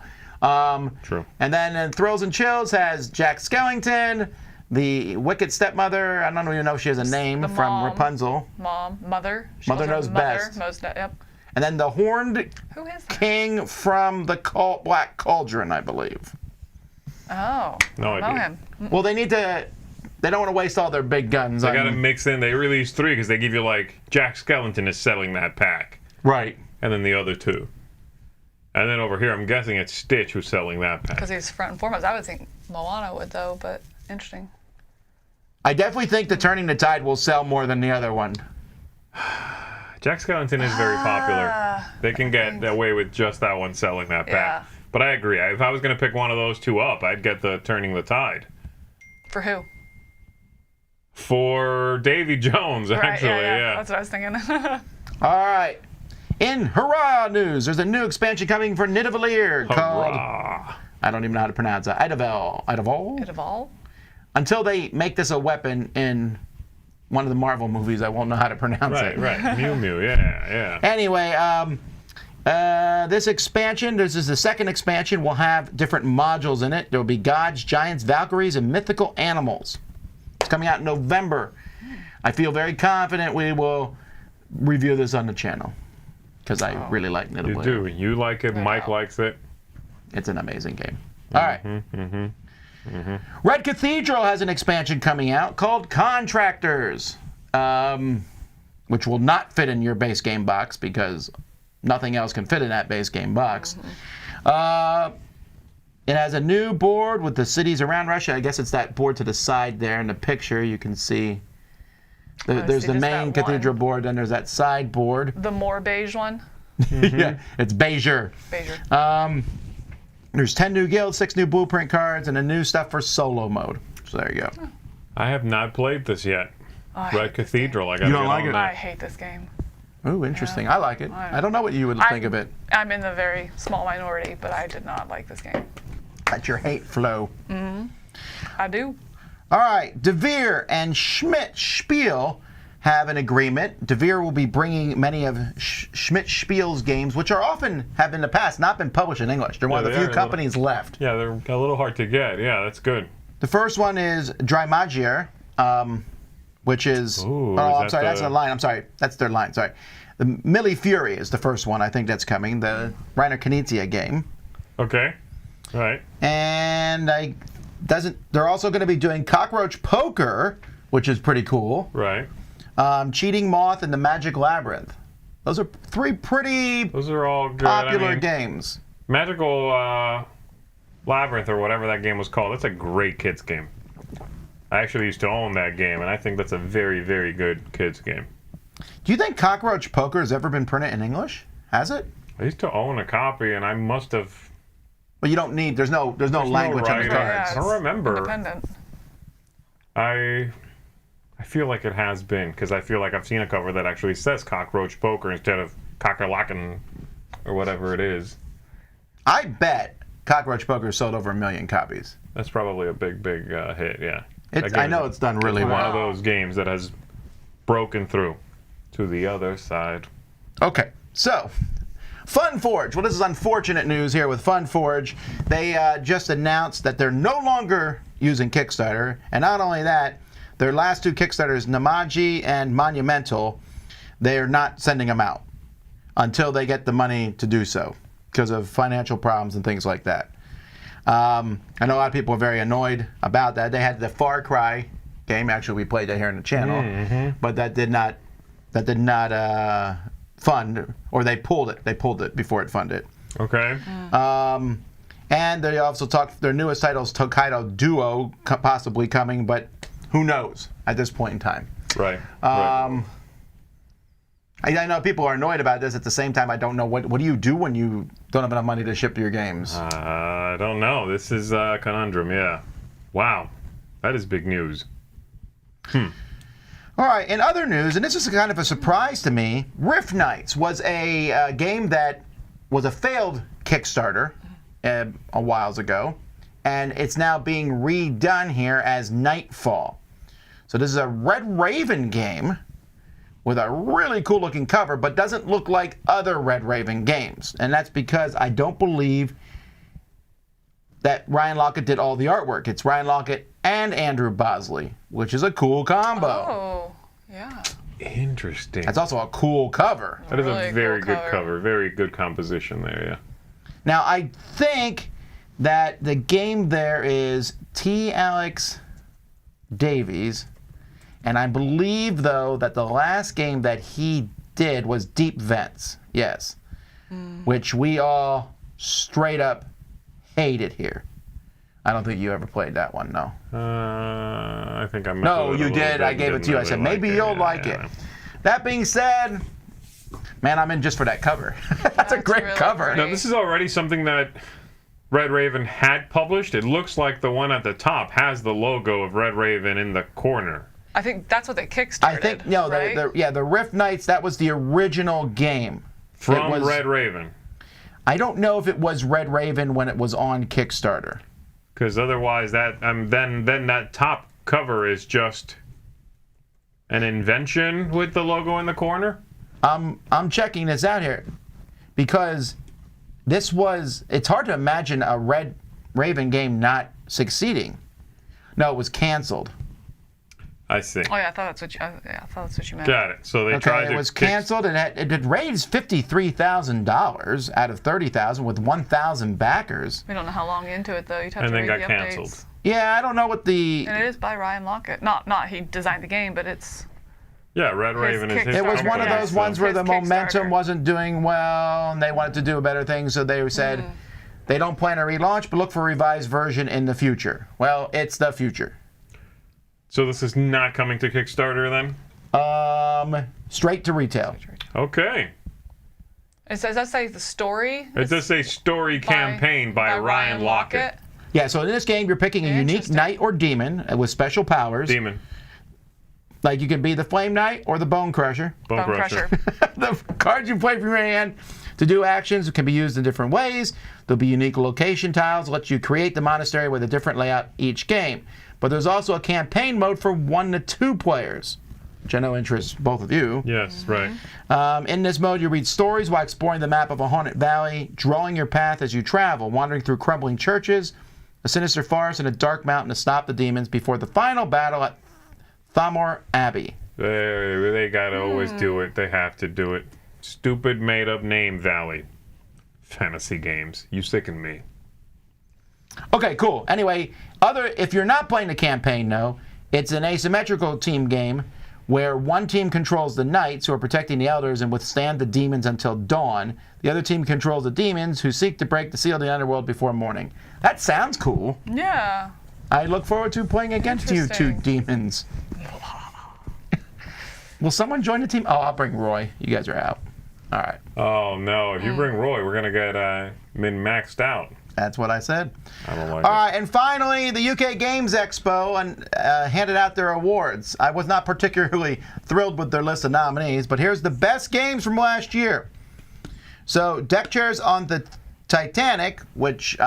True. And then Thrills and Chills has Jack Skellington, the Wicked Stepmother. I don't even know if she has a name The from mom. Rapunzel. Mother. She Mother calls her knows best. Yep. And then the Horned Who is that? King from the Black Cauldron, I believe. Oh. No I know idea. him. Well, they don't want to waste all their big guns. They got to mix in. They released 3 because they give you like Jack Skellington is selling that pack, Right. and then the other 2. And then over here, I'm guessing it's Stitch who's selling that pack. Because he's front and foremost. I would think Moana would, though, but interesting. I definitely think the Turning the Tide will sell more than the other one. Jack Skellington is very popular. They can get away with just that one selling that pack. Yeah. But I agree. If I was going to pick one of those 2 up, I'd get the Turning the Tide. For who? For Davy Jones, actually, yeah. That's what I was thinking. All right. In hurrah news, there's a new expansion coming for Nidavellir called, Hurrah. I don't even know how to pronounce it, Idavel. Evolve? Until they make this a weapon in one of the Marvel movies, I won't know how to pronounce it. Right. Mew Mew, yeah. Anyway, this expansion, this is the second expansion, will have different modules in it. There will be gods, giants, valkyries, and mythical animals. It's coming out in November. I feel very confident we will review this on the channel because I really like You Nidavellir. do. You like it. Mike likes it. It's an amazing game. All right. Red Cathedral has an expansion coming out called Contractors, which will not fit in your base game box because nothing else can fit in that base game box. It has a new board with the cities around Russia. I guess it's that board to the side there in the picture. You can see there's see the just main that one. cathedral board, then there's that side board. The more beige one? Yeah, it's Bezier. Beige. There's 10 new guilds, 6 new blueprint cards, and a new stuff for solo mode. So there you go. I have not played this yet. Oh, I Red hate this Cathedral. I got You to don't get like on it? that. I hate this game. Ooh, interesting. I like it. I don't know what you would think of it. I'm in the very small minority, but I did not like this game. That's your hate flow. I do. All right, DeVere and Schmidt Spiel have an agreement. DeVere will be bringing many of Schmidt Spiel's games, which are often have in the past not been published in English. They're one of they the few are a companies left. Yeah, they're a little hard to get. Yeah, that's good. The first one is Drymagier, which is... Ooh, oh, is I'm that sorry, that's the- their line. I'm sorry. That's their line, sorry. The Millie Fury is the first one. I think that's coming. The Reiner Knizia game. Okay. All right. And they're also going to be doing Cockroach Poker, which is pretty cool. Right. Cheating Moth and the Magic Labyrinth. Those are 3 pretty Those are all good. popular I mean, games. Magical Labyrinth or whatever that game was called. That's a great kids game. I actually used to own that game, and I think that's a very, very good kids game. Do you think Cockroach Poker has ever been printed in English? Has it? I used to own a copy, and I must have. Well, you don't need. There's no language on the writing. cards. I don't remember. Independent. I feel like it has been because I feel like I've seen a cover that actually says Cockroach Poker instead of Cockerlocken or whatever it is. I bet Cockroach Poker sold over 1 million copies. That's probably a big hit. Yeah. I know it's done really One well. of those games that has broken through to the other side. Okay, so FunForge. Well, this is unfortunate news here with FunForge. They just announced that they're no longer using Kickstarter, and not only that, their last 2 Kickstarters, Namaji and Monumental, they are not sending them out until they get the money to do so because of financial problems and things like that. I know a lot of people are very annoyed about that. They had the Far Cry game. Actually, we played that here on the channel, but that did not fund, or they pulled it. They pulled it before it funded. Okay. And they also talked their newest title is Tokaido Duo, possibly coming, but who knows at this point in time. Right. I know people are annoyed about this. At the same time, I don't know what do you do when you don't have enough money to ship your games. I don't know. This is a conundrum. Yeah. Wow. That is big news. All right, in other news, and this is kind of a surprise to me, Rift Knights was a game that was a failed Kickstarter a whiles ago, and it's now being redone here as Nightfall. So this is a Red Raven game with a really cool looking cover, but doesn't look like other Red Raven games. And that's because I don't believe that Ryan Lockett did all the artwork. It's Ryan Lockett and Andrew Bosley, which is a cool combo. Oh, yeah. Interesting. That's also a cool cover. That is Really a very cool good cover. Very good composition there, yeah. Now, I think that the game there is T. Alex Davies, and I believe, though, that the last game that he did was Deep Vents, yes, which we all straight up hated here. I don't think you ever played that one, no. I think I might. No, you did. I gave it to you. I said, maybe you'll like it. That being said, man, I'm in just for that cover. That's a great really cover. great. Now, this is already something that Red Raven had published. It looks like the one at the top has the logo of Red Raven in the corner. I think that's what they kickstarted. I think, no, right? the Rift Knights, that was the original game. From It was- Red Raven. I don't know if it was Red Raven when it was on Kickstarter. Because otherwise, that then that top cover is just an invention with the logo in the corner. I'm checking this out here because this was. It's hard to imagine a Red Raven game not succeeding. No, it was canceled. I see. Oh yeah, I thought that's what you meant. Got it. So they tried Okay, to it was canceled and it had raised $53,000 out of $30,000 with 1,000 backers. We don't know how long into it though. You'd have and to then read got the canceled. updates. Yeah, I don't know what the. And it is by Ryan Lockett. Not he designed the game, but it's. Yeah, Red Raven is his It was one of company, those so- ones where the His momentum Kickstarter. wasn't doing well and they wanted to do a better thing, so they said they don't plan a relaunch, but look for a revised version in the future. Well, it's the future. So this is not coming to Kickstarter then? Straight to retail. Okay. It says that say the story. It does say story campaign by Ryan Lockett. Yeah, so in this game, you're picking a unique Interesting. knight or demon with special powers. Demon. Like you can be the Flame Knight or the Bone Crusher. Bone Crusher. The cards you play from your hand to do actions can be used in different ways. There'll be unique location tiles, let you create the monastery with a different layout each game. But there's also a campaign mode for 1 to 2 players, which I know interests both of you. Yes, right. In this mode, you read stories while exploring the map of a haunted valley, drawing your path as you travel, wandering through crumbling churches, a sinister forest, and a dark mountain to stop the demons before the final battle at Thamor Abbey. They gotta always do it. They have to do it. Stupid made-up name Valley. Fantasy games. You sicken me. Okay, cool. Anyway, if you're not playing the campaign, though, it's an asymmetrical team game where one team controls the knights who are protecting the elders and withstand the demons until dawn. The other team controls the demons who seek to break the seal of the underworld before morning. That sounds cool. Yeah. I look forward to playing against you two Interesting. demons. Will someone join the team? Oh, I'll bring Roy. You guys are out. All right. Oh, no. If you bring Roy, we're gonna get min-maxed out. That's what I said. I don't like All it. right, and finally, the UK Games Expo handed out their awards. I was not particularly thrilled with their list of nominees, but here's the best games from last year. So, Deck Chairs on the Titanic, which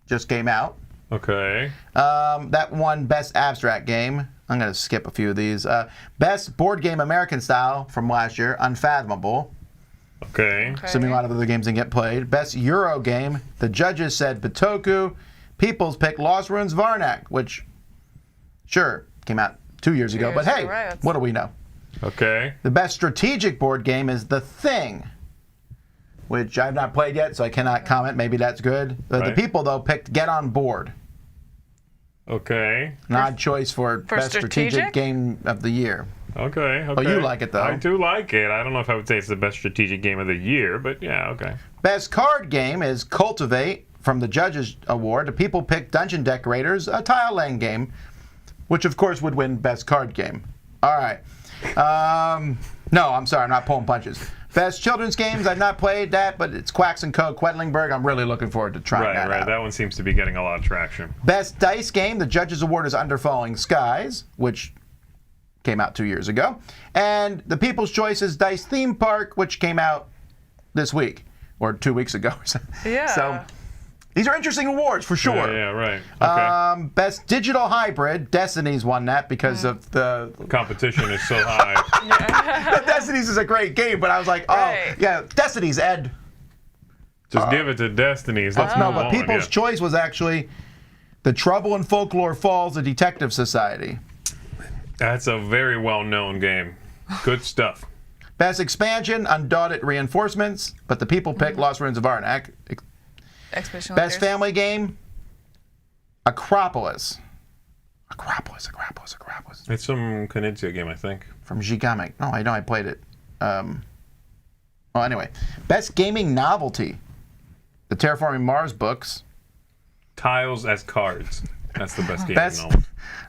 just came out. Okay. That won Best Abstract Game. I'm going to skip a few of these. Best Board Game American Style from last year, Unfathomable. Okay. Assuming a lot of other games didn't get played. Best Euro Game, the judges said Bitoku. People's pick Lost Ruins Varnak, which, sure, came out 2 years ago, but years hey, ago, right, that's- what do we know? Okay. The best strategic board game is The Thing, which I've not played yet, so I cannot comment. Maybe that's good. The Right. people, though, picked Get On Board. Okay. An odd choice for best strategic strategic? game of the year. Okay. Oh, you like it, though. I do like it. I don't know if I would say it's the best strategic game of the year, but yeah, okay. Best card game is Cultivate from the Judges Award. The people picked Dungeon Decorators, a tile laying game, which of course would win best card game. All right. No, I'm sorry, I'm not pulling punches. Best children's games, I've not played that, but it's Quacks & Co. Quedlingberg. I'm really looking forward to trying that Right. out. That one seems to be getting a lot of traction. Best dice game, the Judges Award is Under Falling Skies, which came out 2 years ago. And the People's Choice is Dice Theme Park, which came out this week, or 2 weeks ago. Yeah. So these are interesting awards for sure. Yeah, right. Okay. Best digital hybrid, Destiny's won that because of the. Competition is so high. Destiny's is a great game, but I was like, oh Right. yeah, Destiny's Ed. Just give it to Destinies. Let's No, move but on, People's yeah. Choice was actually The Trouble in Folklore Falls, a Detective Society. That's a very well-known game. Good stuff. Best expansion, Undaunted Reinforcements, but the people picked Lost Ruins of Arnak. Expedition Best Leaders. family game, Acropolis. Acropolis. It's some Knizia game, I think. From Gigamic. No, I know I played it. Well, anyway. Best gaming novelty, the Terraforming Mars books. Tiles as cards. That's the best game. Best. Novel.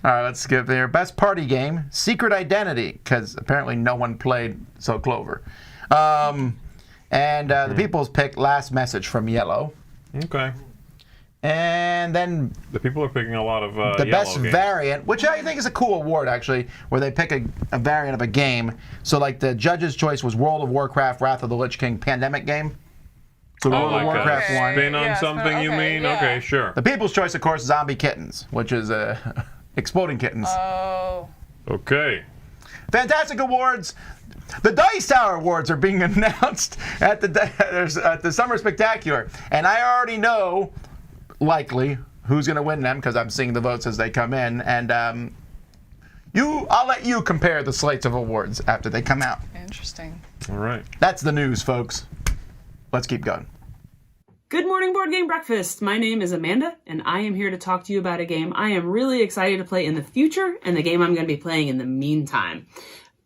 All right, let's skip there. Best party game, Secret Identity, because apparently no one played So Clover. The people's picked Last Message from Yellow. Okay. And then The people are picking a lot of the yellow best games. variant, which I think is a cool award, actually, where they pick a variant of a game. So, like, the judge's choice was World of Warcraft, Wrath of the Lich King pandemic game. So Oh, World like of Warcraft a won. spin on Yeah, something, you okay, mean? yeah. Okay, sure. The people's choice, of course, Zombie Kittens, which is Exploding Kittens. Oh. Okay. Fantastic awards. The Dice Tower Awards are being announced at the Summer Spectacular. And I already know, likely, who's going to win them because I'm seeing the votes as they come in. And I'll let you compare the slates of awards after they come out. Interesting. All right. That's the news, folks. Let's keep going. Good morning, Board Game Breakfast. My name is Amanda, and I am here to talk to you about a game I am really excited to play in the future, and the game I'm going to be playing in the meantime.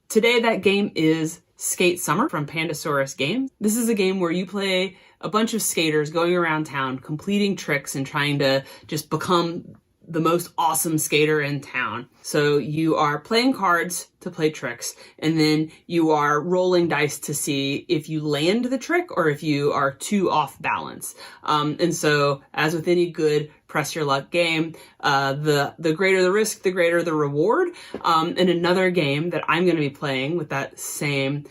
Today, that game is Skate Summer from Pandasaurus Games. This is a game where you play a bunch of skaters going around town, completing tricks and trying to just become the most awesome skater in town. So you are playing cards to play tricks, and then you are rolling dice to see if you land the trick or if you are too off balance. And so, as with any good press your luck game, the greater the risk, the greater the reward. And another game that I'm going to be playing with that same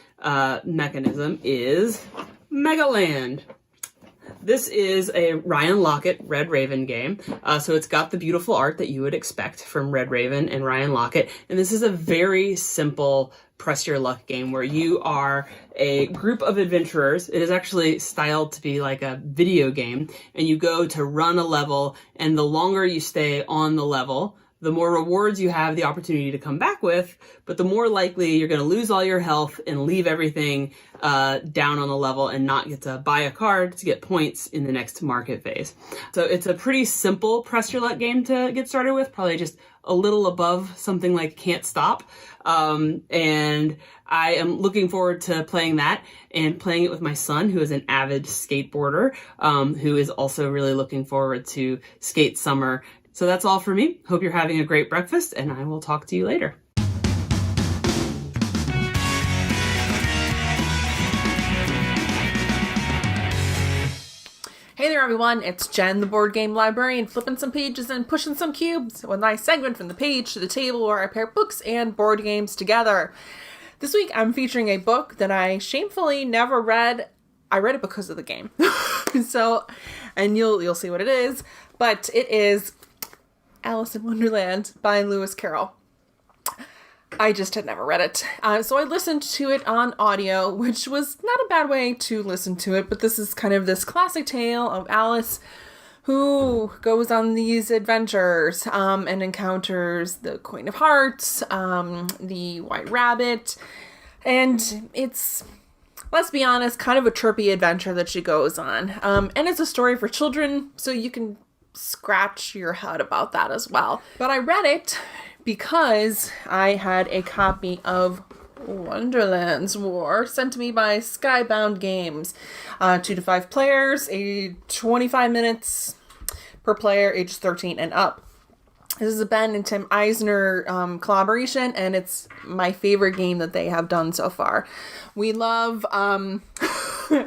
mechanism is Megaland. This is a Ryan Lockett Red Raven game. So it's got the beautiful art that you would expect from Red Raven and Ryan Lockett. And this is a very simple press your luck game where you are a group of adventurers. It is actually styled to be like a video game. And you go to run a level, and the longer you stay on the level, the more rewards you have the opportunity to come back with, but the more likely you're going to lose all your health and leave everything down on the level and not get to buy a card to get points in the next market phase. So it's a pretty simple press your luck game to get started with, probably just a little above something like Can't Stop. And I am looking forward to playing that and playing it with my son, who is an avid skateboarder, who is also really looking forward to Skate Summer. So that's all for me. Hope you're having a great breakfast, and I will talk to you later. Hey there everyone, it's Jen, the board game librarian, flipping some pages and pushing some cubes, a nice segment from the page to the table where I pair books and board games together. This week I'm featuring a book that I shamefully never read. I read it because of the game. And you'll see what it is, but it is Alice in Wonderland by Lewis Carroll. I just had never read it. So I listened to it on audio, which was not a bad way to listen to it, but this is kind of this classic tale of Alice who goes on these adventures and encounters the Queen of Hearts, the White Rabbit, and it's, let's be honest, kind of a trippy adventure that she goes on. And it's a story for children, so you can scratch your head about that as well. But I read it because I had a copy of Wonderland's War sent to me by Skybound Games. 2 to 5 players, 25 minutes per player, age 13 and up. This is a Ben and Tim Eisner collaboration, and it's my favorite game that they have done so far. We love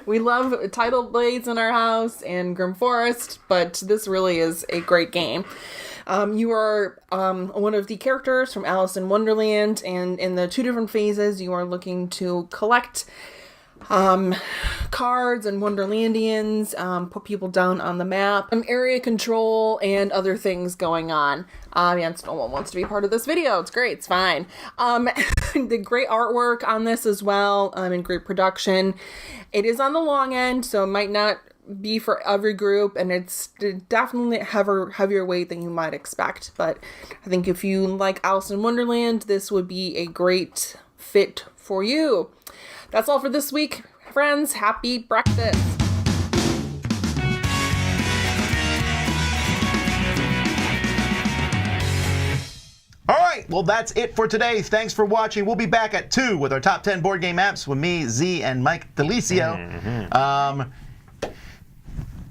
we love Tidal Blades in our house and Grim Forest, but this really is a great game. You are one of the characters from Alice in Wonderland, and in the 2 different phases, you are looking to collect cards and Wonderlandians, put people down on the map, area control, and other things going on. Yes, no one wants to be part of this video. It's great. It's fine. The great artwork on this as well, and great production. It is on the long end, so it might not be for every group, and it's definitely heavier weight than you might expect. But I think if you like Alice in Wonderland, this would be a great fit for you. That's all for this week, friends. Happy breakfast. All right, well, that's it for today. Thanks for watching. We'll be back at 2 with our top 10 board game apps with me, Z, and Mike Delicio.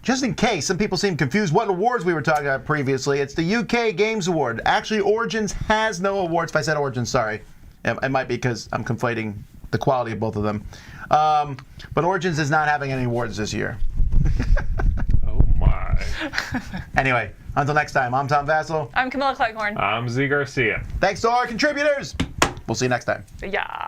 Just in case some people seem confused what awards we were talking about previously, it's the UK Games Award. Actually, Origins has no awards. If I said Origins, sorry. It might be because I'm conflating the quality of both of them. But Origins is not having any awards this year. Oh, my. Anyway, until next time, I'm Tom Vassal. I'm Camilla Cleghorn. I'm Z Garcia. Thanks to all our contributors. We'll see you next time. Yeah.